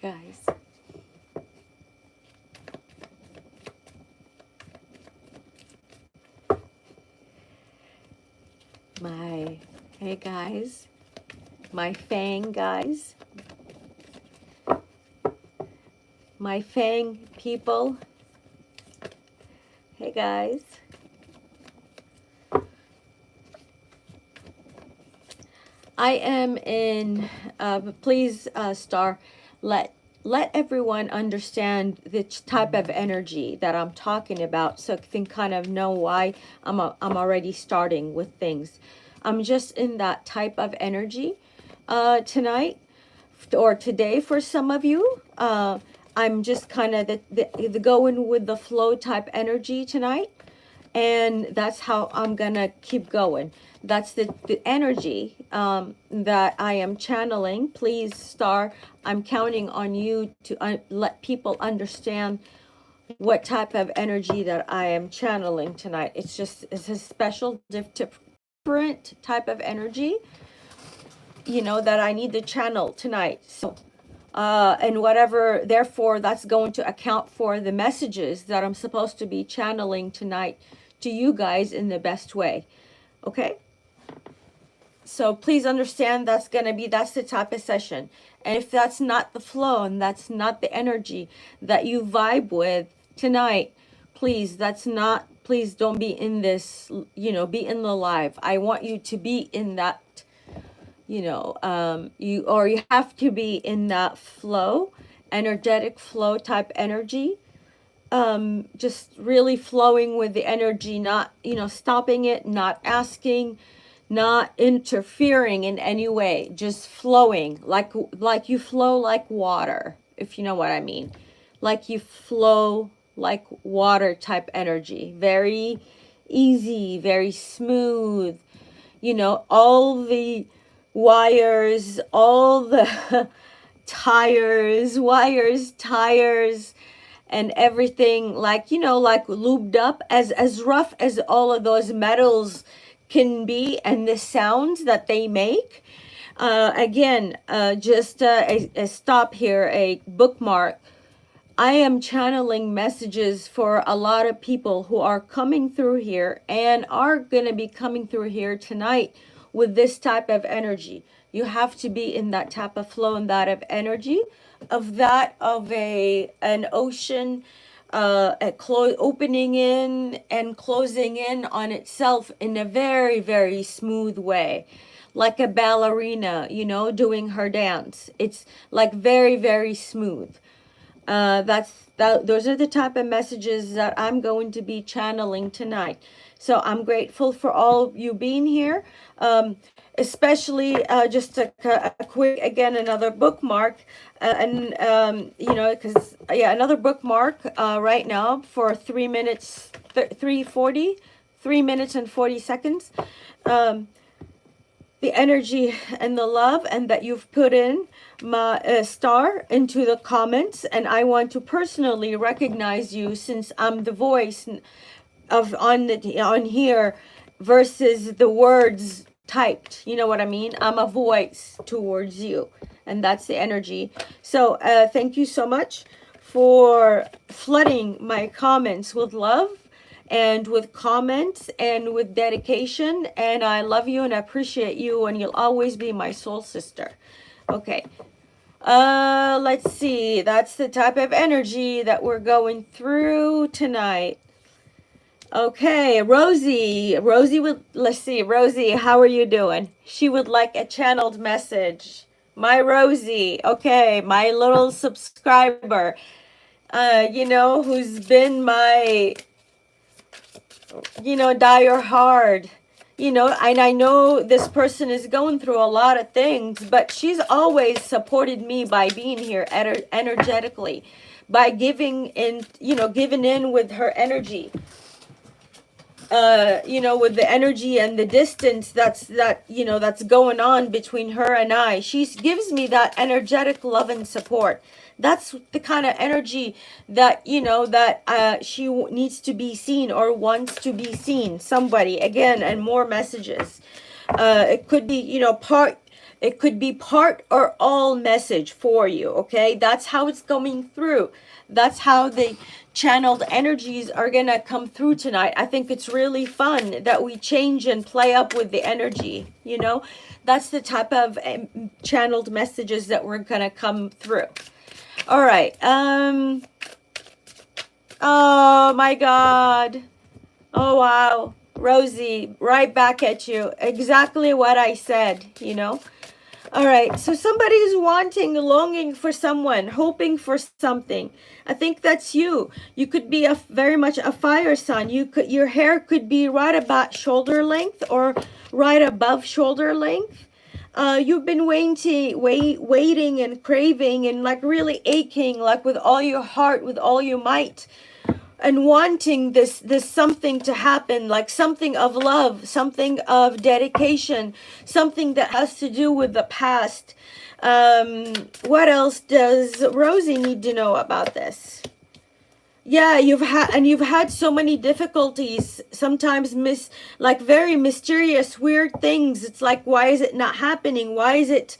guys. Hey guys, my Fang guys, my Fang people. Hey guys. I am in, please, Star, let everyone understand the type of energy that I'm talking about so they can kind of know why I'm already starting with things. I'm just in that type of energy tonight or today for some of you. I'm just kind of the going with the flow type energy tonight. And that's how I'm gonna keep going. That's the energy that I am channeling. Please, Star, I'm counting on you to let people understand what type of energy that I am channeling tonight. It's a special, different type of energy, you know, that I need to channel tonight. So, and whatever, therefore, that's going to account for the messages that I'm supposed to be channeling tonight to you guys in the best way. Okay? So please understand that's the type of session. And if that's not the flow and that's not the energy that you vibe with tonight, please, please don't be in this, you know, be in the live. I want you to be in that, you know, you have to be in that flow, energetic flow type energy. Just really flowing with the energy, not, you know, stopping it, not asking, not interfering in any way, just flowing like you flow like water, if you know what I mean. Like you flow like water type energy. Very easy, very smooth. You know, all the wires, all the tires, and everything, like, you know, like lubed up, as rough as all of those metals can be, and the sounds that they make. Again, just a stop here, a bookmark. I am channeling messages for a lot of people who are coming through here and are going to be coming through here tonight with this type of energy. You have to be in that type of flow and that of energy, of an ocean, opening in and closing in on itself in a very, very smooth way, like a ballerina, you know, doing her dance. It's like very, very smooth. Those are the type of messages that I'm going to be channeling tonight. So I'm grateful for all of you being here. Especially just a quick, again, another bookmark, you know, because another bookmark right now for 3 minutes, 3 minutes and 40 seconds. The energy and the love and that you've put in my Star into the comments, and I want to personally recognize you, since I'm the voice of on here versus the words typed. You know what I mean? I'm a voice towards you, and that's the energy. So thank you so much for flooding my comments with love and with comments and with dedication, and I love you and I appreciate you, and you'll always be my soul sister. Okay, let's see, that's the type of energy that we're going through tonight. Okay, Rosie would, let's see, Rosie, how are you doing? She would like a channeled message. My Rosie, okay, my little subscriber, you know, who's been my, you know, dire hard, you know, and I know this person is going through a lot of things, but she's always supported me by being here energetically, by giving in, you know, giving in with her energy, you know, with the energy and the distance you know, that's going on between her and I. She gives me that energetic love and support. That's the kind of energy that, you know, that she needs to be seen or wants to be seen. Somebody, again, and more messages. It could be, you know, It could be part or all message for you, okay? That's how it's coming through. That's how the channeled energies are going to come through tonight. I think it's really fun that we change and play up with the energy, you know? That's the type of channeled messages that we're going to come through. All right. Oh my God. Oh, wow. Rosie, right back at you. Exactly what I said, you know? All right. So somebody's wanting, longing for someone, hoping for something. I think that's you. You could be very much a fire sign. Your hair could be right about shoulder length or right above shoulder length. You've been waiting and craving and like really aching, like with all your heart, with all your might, and wanting this something to happen, like something of love, something of dedication, something that has to do with the past. What else does Rosie need to know about this? Yeah, you've had so many difficulties, sometimes like very mysterious, weird things. It's like, why is it not happening? Why is it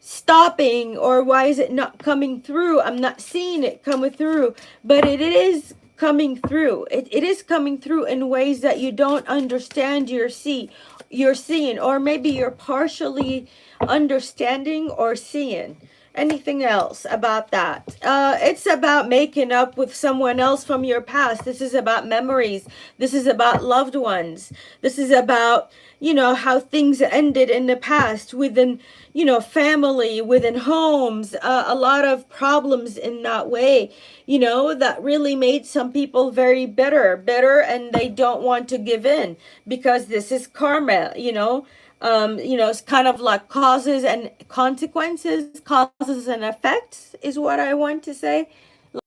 stopping? Or why is it not coming through? I'm not seeing it coming through, but it is coming through. It is coming through in ways that you don't understand. You're seeing, or maybe you're partially understanding or seeing. Anything else about that? It's about making up with someone else from your past. This is about memories. This is about loved ones. This is about, you know, how things ended in the past within, you know, family, within homes, a lot of problems in that way, you know, that really made some people very bitter, and they don't want to give in because this is karma, you know. You know, it's kind of like causes and consequences, causes and effects is what I want to say.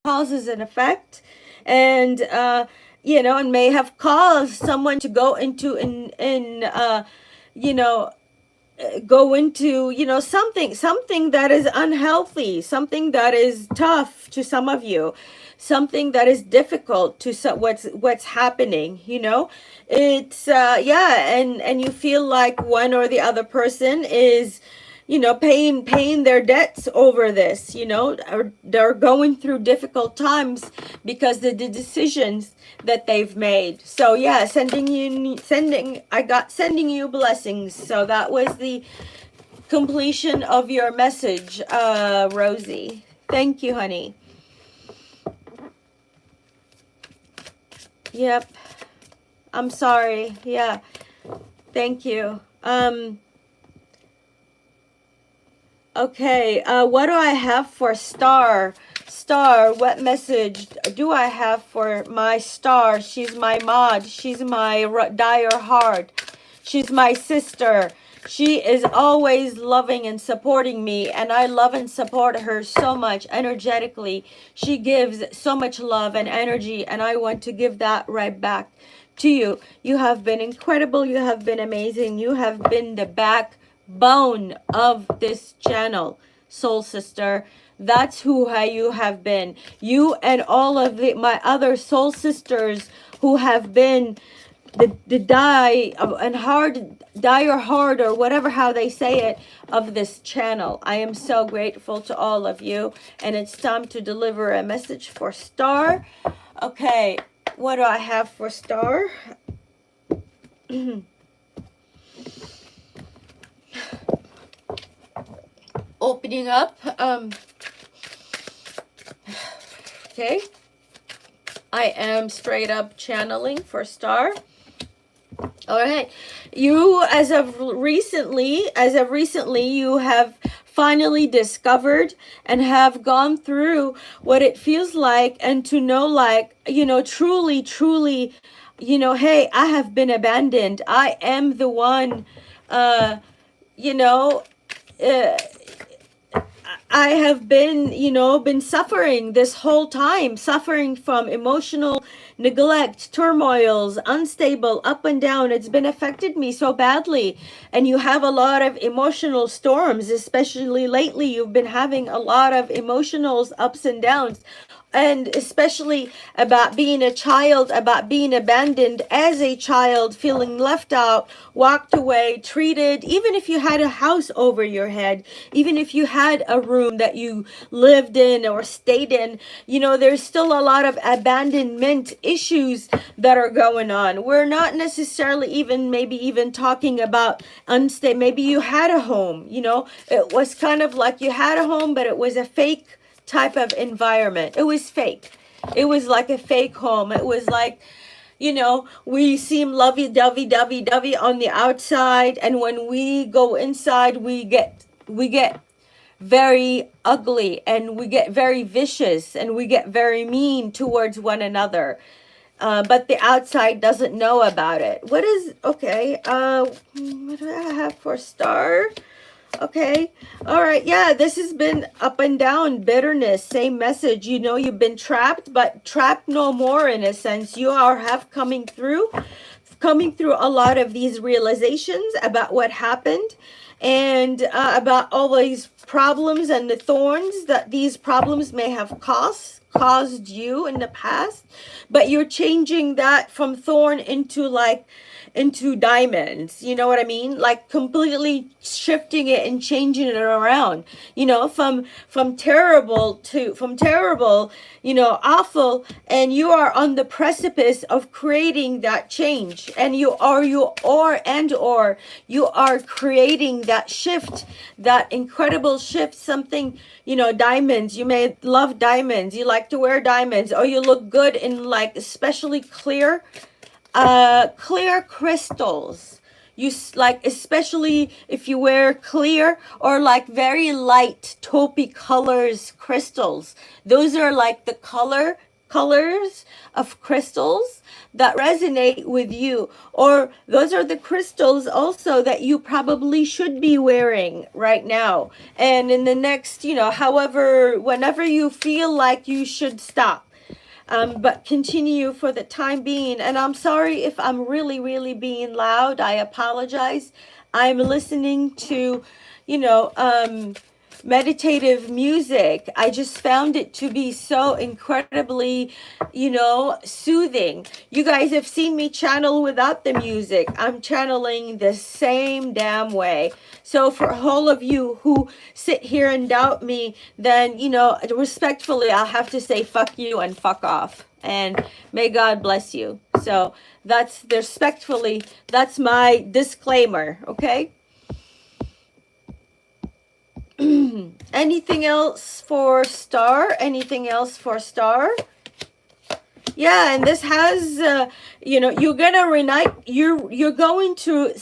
Causes and effect. And, you know, and may have caused someone to go into, you know, go into, you know, something that is unhealthy, something that is tough to some of you, something that is difficult to what's happening, you know. It's yeah, and you feel like one or the other person is, you know, paying their debts over this, you know, or they're going through difficult times because of the decisions that they've made. So yeah, sending you blessings. So that was the completion of your message, Rosie. Thank you, honey. Yep. I'm sorry. Yeah. Thank you. Okay, what do I have for Star? Star, what message do I have for my Star? She's my mod. She's my dire heart. She's my sister. She is always loving and supporting me, and I love and support her so much energetically. She gives so much love and energy, and I want to give that right back to you. You have been incredible. You have been amazing. You have been the backbone of this channel, soul sister. That's who you have been. You and all of my other soul sisters who have been the dire heart, or whatever how they say it, of this channel. I am so grateful to all of you, and it's time to deliver a message for Star. Okay, what do I have for Star? Opening up. Okay, I am straight up channeling for Star. All right, you as of recently, you have finally discovered and have gone through what it feels like, and to know, like, you know, truly, you know, hey, I have been abandoned. I am the one, you know, I have been, you know, been suffering this whole time, suffering from emotional neglect, turmoils, unstable, up and down. It's been affected me so badly. And you have a lot of emotional storms, especially lately. You've been having a lot of emotional ups and downs. and especially about being a child, about being abandoned as a child, feeling left out, walked away, treated, even if you had a house over your head, even if you had a room that you lived in or stayed in, there's still a lot of abandonment issues that are going on. We're not necessarily even maybe even talking about unstable. Maybe you had a home, it was kind of like you had a home, but it was a fake type of environment. It was fake. It was like a fake home. It was like, we seem lovey-dovey on the outside, and when we go inside, we get very ugly, and we get very vicious, and we get very mean towards one another. But the outside doesn't know about it. Okay, what do I have for star? Okay. All right. Yeah, this has been up and down, bitterness, same message. You've been trapped, but trapped no more in a sense. You have coming through a lot of these realizations about what happened, and about all these problems and the thorns that these problems may have caused you in the past, but you're changing that from thorn into diamonds. You know what I mean? Like completely shifting it and changing it around. From terrible, awful, and you are on the precipice of creating that change, and you are creating that shift, that incredible shift. Something, diamonds. You may love diamonds. You like to wear diamonds, or you look good in like especially clear crystals. Like, especially if you wear clear or like very light taupey colors crystals. Those are like the colors of crystals that resonate with you, or those are the crystals also that you probably should be wearing right now, and in the next, whenever you feel like you should stop. But continue for the time being. And I'm sorry if I'm really, really being loud. I apologize. I'm listening to, you know, meditative music. I just found it to be so incredibly, soothing. You guys have seen me channel without the music. I'm channeling the same damn way. So for all of you who sit here and doubt me, then, respectfully, I'll have to say fuck you and fuck off. And may God bless you. So that's my disclaimer, okay? Anything else for star? Anything else for star? Yeah, and this has, you're gonna reunite. You're going to,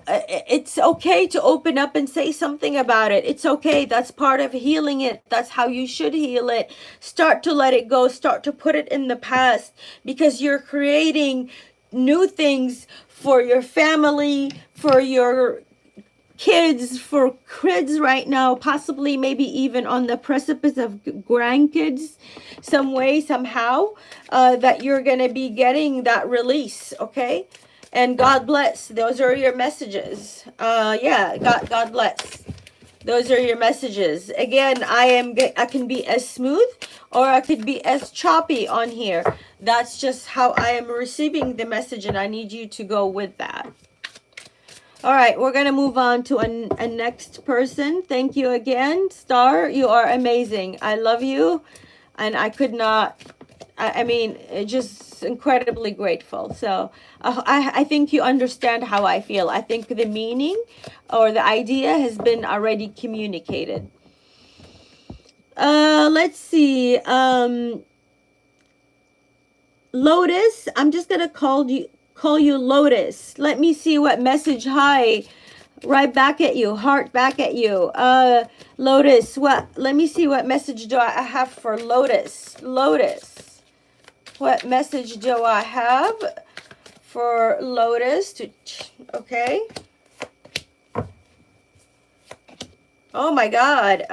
it's okay to open up and say something about it. It's okay. That's part of healing it. That's how you should heal it. Start to let it go. Start to put it in the past, because you're creating new things for your family, for your kids, for kids right now, possibly maybe even on the precipice of grandkids, some way, somehow, that you're going to be getting that release, okay? And God bless. Those are your messages. God bless. Those are your messages. Again, I can be as smooth or I could be as choppy on here. That's just how I am receiving the message, and I need you to go with that. All right, we're going to move on to a next person. Thank you again, Star. You are amazing. I love you. And I could not, just incredibly grateful. So I think you understand how I feel. I think the meaning or the idea has been already communicated. Let's see. Lotus, I'm just going to call you Lotus. Let me see what message. Hi, right back at you, heart back at you. Lotus, let me see what message do I have for Lotus. What message do I have for Lotus? Okay. Oh my God.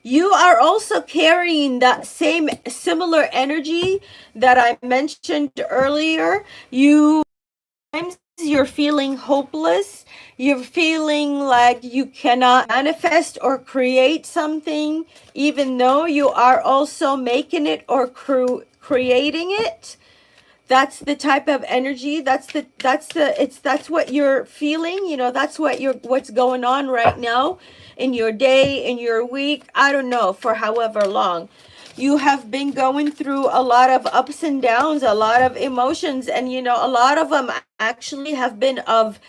You are also carrying that similar energy that I mentioned earlier. You you're feeling hopeless, you're feeling like you cannot manifest or create something, even though you are also making it or creating it. That's the type of energy, that's what you're feeling, you know, that's what's going on right now in your day, in your week, I don't know, for however long. You have been going through a lot of ups and downs, a lot of emotions, and you know, a lot of them actually have been of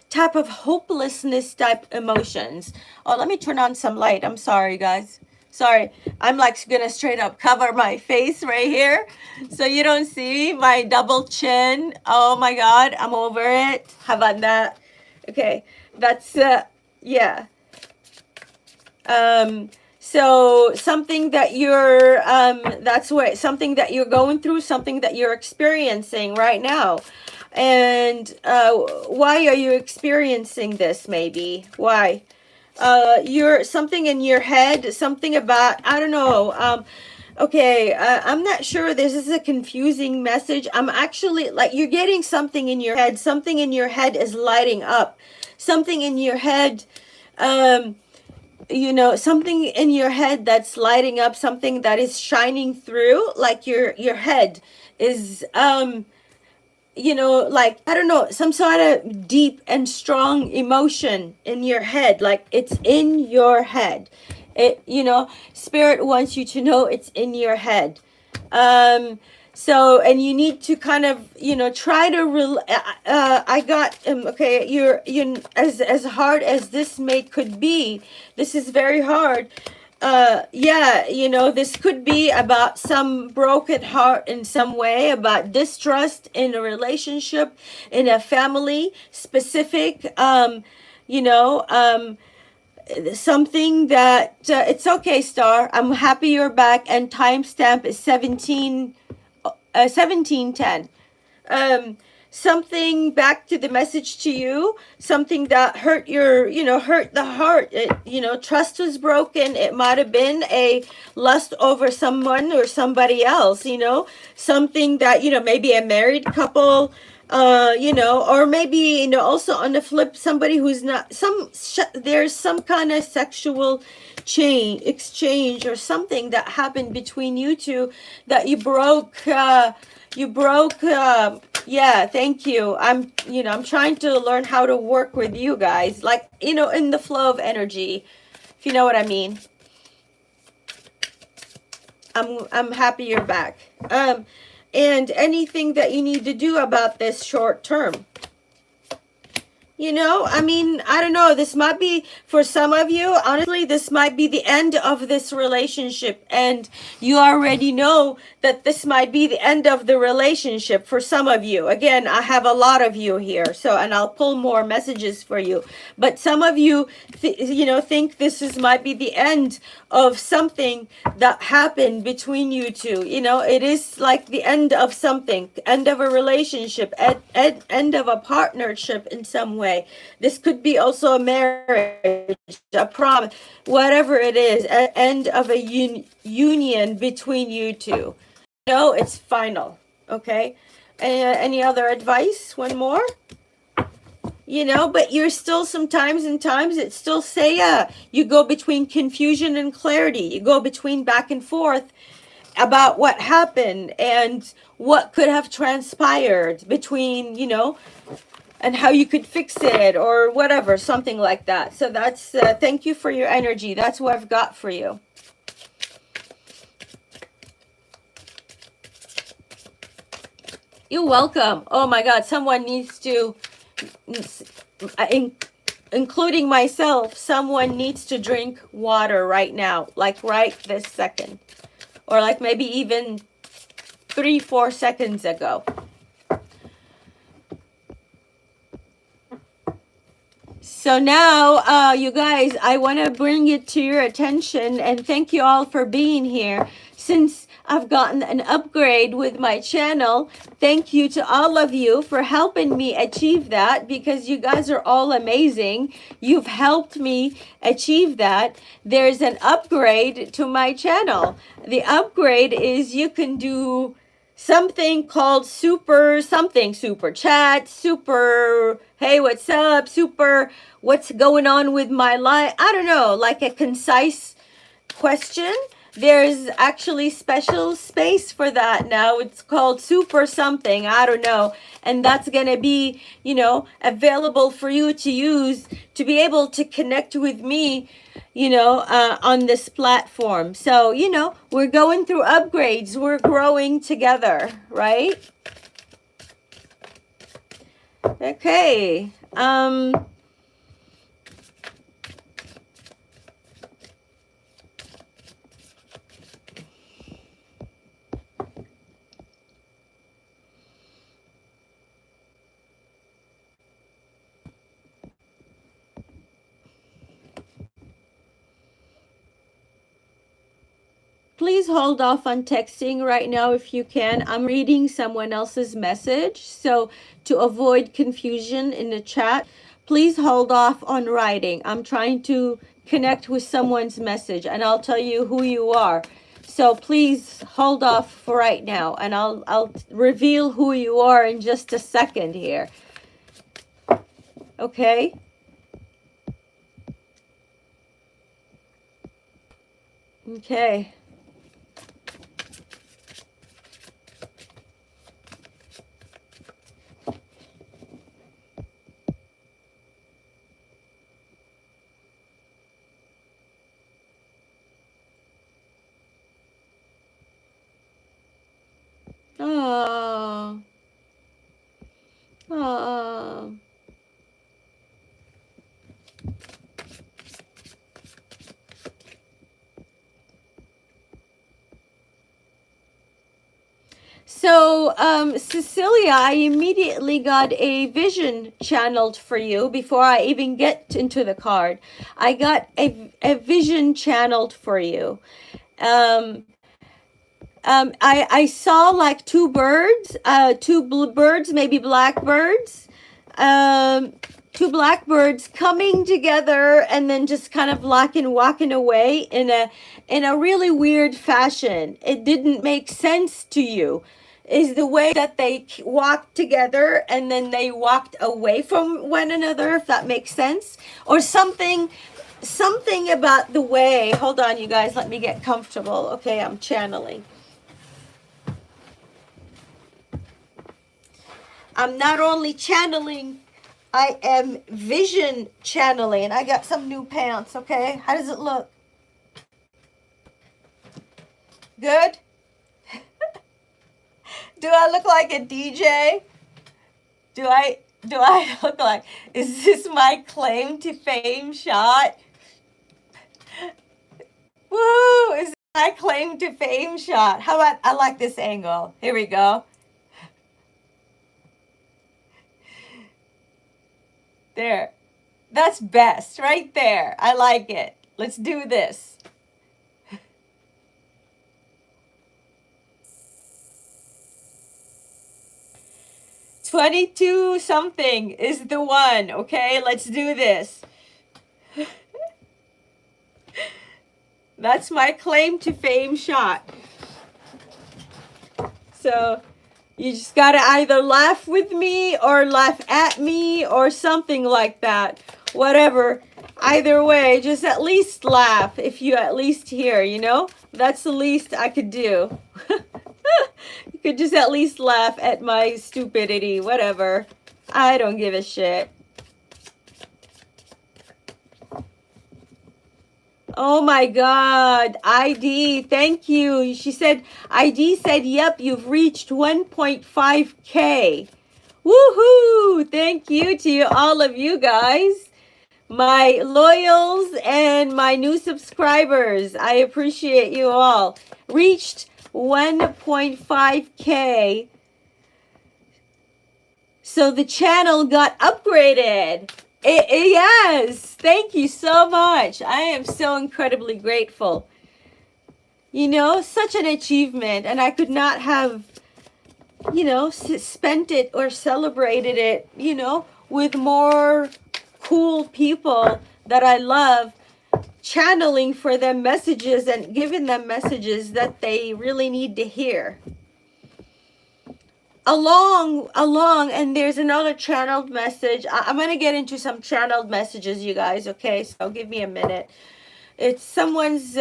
type of hopelessness type emotions. Oh, let me turn on some light. I'm sorry, guys. Sorry. I'm like gonna straight up cover my face right here so you don't see my double chin. Oh my God, I'm over it. How about that? Okay, that's, yeah. So something that you're, that's what, something that you're going through, something that you're experiencing right now. And why are you experiencing this maybe? Why? You're something in your head, something about, I don't know. Okay, I'm not sure. This is a confusing message. I'm actually like, you're getting something in your head. Something in your head is lighting up. Something in your head, you know, something in your head that's lighting up, something that is shining through, like your head is, you know, like, I don't know, some sort of deep and strong emotion in your head, like it's in your head. It, you know, spirit wants you to know it's in your head. So, and you need to kind of, you know, try to, I got, okay, you as hard as this could be, this is very hard. Yeah, you know, this could be about some broken heart in some way, about distrust in a relationship, in a family specific, you know, something that, it's okay, Star. I'm happy you're back, and timestamp is 1710. Something back to the message to you, something that hurt your, you know, hurt the heart. It, you know, trust was broken. It might have been a lust over someone or somebody else, you know, something that, you know, maybe a married couple, you know, or maybe, you know, also on the flip, somebody who's not, there's some kind of sexual exchange or something that happened between you two that you broke, yeah, thank you. You know, I'm trying to learn how to work with you guys, like, you know, in the flow of energy, if you know what I mean. I'm happy you're back. And anything that you need to do about this short term. You know, I mean, I don't know. This might be, for some of you, honestly, this might be the end of this relationship. And you already know that this might be the end of the relationship for some of you. Again, I have a lot of you here. So, and I'll pull more messages for you. But some of you, you know, think this might be the end of something that happened between you two. You know, it is like the end of something, end of a relationship, end of a partnership in some way. This could be also a marriage, a promise, whatever it is, an end of a union between you two. No, it's final. Okay. Any other advice? One more? You know, but you're still sometimes it's still say, you go between confusion and clarity. You go between back and forth about what happened and what could have transpired between, you know, and how you could fix it or whatever, something like that. So that's, thank you for your energy. That's what I've got for you. You're welcome. Oh my God, someone needs to, including myself, someone needs to drink water right now, like right this second, or like maybe even 3-4 seconds ago. So now, you guys, I want to bring it to your attention and thank you all for being here. Since I've gotten an upgrade with my channel, thank you to all of you for helping me achieve that, because you guys are all amazing. You've helped me achieve that. There's an upgrade to my channel. The upgrade is you can do something called super something, super chat, super, hey, what's up, super, what's going on with my life? I don't know, like a concise question. There's actually special space for that now. It's called super something, I don't know. And that's going to be, you know, available for you to use to be able to connect with me, you know, on this platform. So, you know, we're going through upgrades. We're growing together, right? Okay. Please hold off on texting right now if you can. I'm reading someone else's message. So to avoid confusion in the chat, please hold off on writing. I'm trying to connect with someone's message and I'll tell you who you are. So please hold off for right now and I'll reveal who you are in just a second here. Okay? Okay. Oh. Oh. So, Cecilia, I immediately got a vision channeled for you before I even get into the card. I got a vision channeled for you. I saw like two birds, two blue birds, maybe blackbirds, two blackbirds coming together and then just kind of like walking away in a really weird fashion. It didn't make sense to you. Is the way that they walked together and then they walked away from one another, if that makes sense, or something about the way. Hold on, you guys, let me get comfortable. Okay, I'm channeling. I'm not only channeling, I am vision channeling. I got some new pants, okay? How does it look? Good? Do I look like a DJ? Do I look like, is this my claim to fame shot? Woo! Is this my claim to fame shot? How about, I like this angle. Here we go. There. That's best right there. I like it. Let's do this. 22 something is the one. Okay, let's do this. That's my claim to fame shot. So you just got to either laugh with me or laugh at me or something like that. Whatever. Either way, just at least laugh if you at least hear, you know? That's the least I could do. You could just at least laugh at my stupidity. Whatever. I don't give a shit. Oh my God, ID, thank you. She said, ID said, yep, you've reached 1.5K. Woohoo! Thank you to all of you guys, my loyals and my new subscribers. I appreciate you all. Reached 1.5K. So the channel got upgraded. Yes, thank you so much. I am so incredibly grateful. You know, such an achievement, and I could not have, you know, spent it or celebrated it, you know, with more cool people that I love, channeling for them messages and giving them messages that they really need to hear. along, and there's another channeled message. I'm gonna get into some channeled messages, you guys. Okay, so give me a minute. It's someone's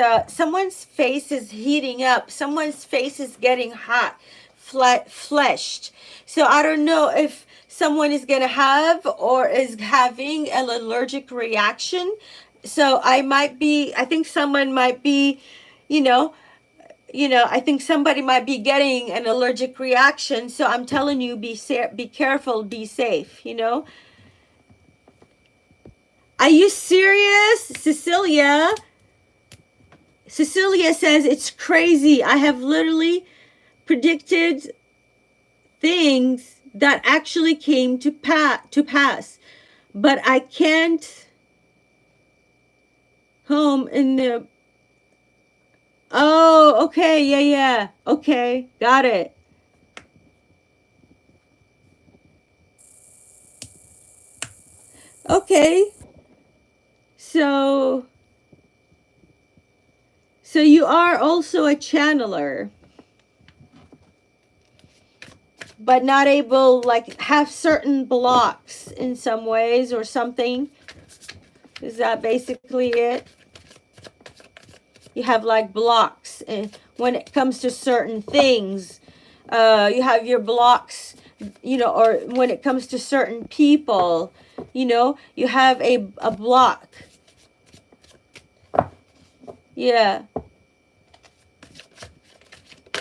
face is heating up. Someone's face is getting hot, fleshed. So I don't know if someone is gonna have or is having an allergic reaction. So I think someone might be, you know, I think somebody might be getting an allergic reaction. So I'm telling you, be careful, be safe. Are you serious, Cecilia? Cecilia says it's crazy. I have literally predicted things that actually came to pass, but I can't home in the. Oh, okay, yeah, okay, got it. Okay, so you are also a channeler, but not able, like, have certain blocks in some ways or something. Is that basically it? You have like blocks when it comes to certain things. You have your blocks, or when it comes to certain people, you have a block. Yeah.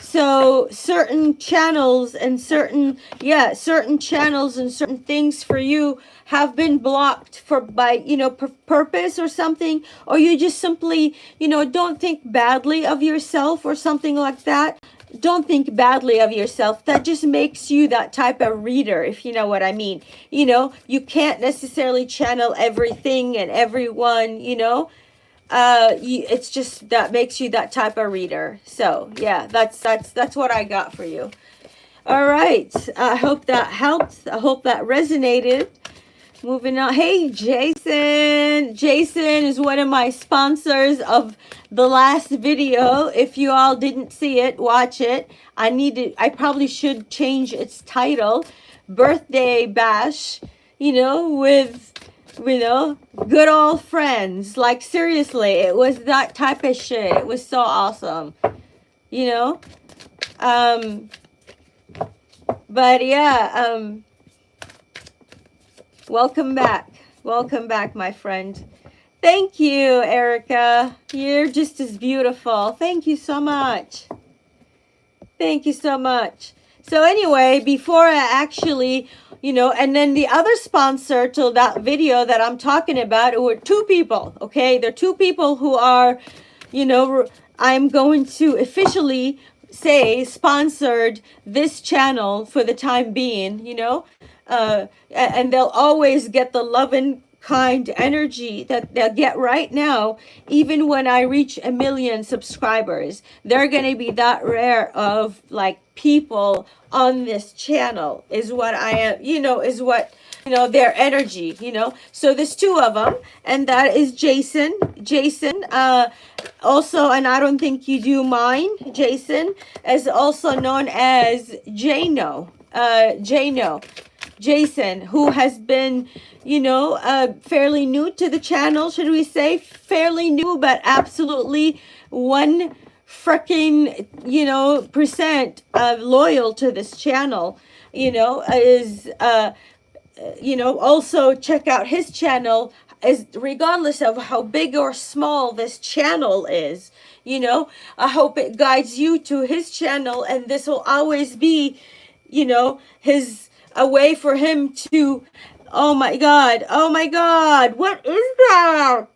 So certain channels and certain channels and certain things for you have been blocked by purpose or something, or you just simply don't think badly of yourself or something like that. Don't think badly of yourself. That just makes you that type of reader, if you know what I mean. You can't necessarily channel everything and everyone. It's just that makes you that type of reader. So yeah, that's what I got for you. All right, I hope that helped. I hope that resonated. Moving on. Hey, Jason is one of my sponsors of the last video. If you all didn't see it, watch it. I probably should change its title, Birthday Bash, with good old friends. Like, seriously, it was that type of shit. It was so awesome. But yeah, welcome back, my friend. Thank you, Erica. You're just as beautiful. Thank you so much. So anyway, before I actually, and then the other sponsor to that video that I'm talking about were two people, okay? They're two people who are, I'm going to officially say sponsored this channel for the time being, and they'll always get the love and kind energy that they'll get right now. Even when I reach 1 million subscribers, they're gonna be that rare of like people on this channel, is what I am, is what their energy, so there's two of them, and that is Jason, also, and I don't think you do mind, Jason is also known as Jano, Jason, who has been, fairly new to the channel, should we say, fairly new, but absolutely one freaking, percent loyal to this channel, is, also check out his channel, as regardless of how big or small this channel is, I hope it guides you to his channel, and this will always be, a way for him to, oh my god, what is that?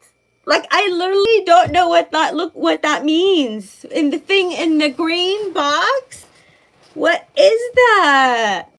Like, I literally don't know what that means. In the thing in the green box, what is that?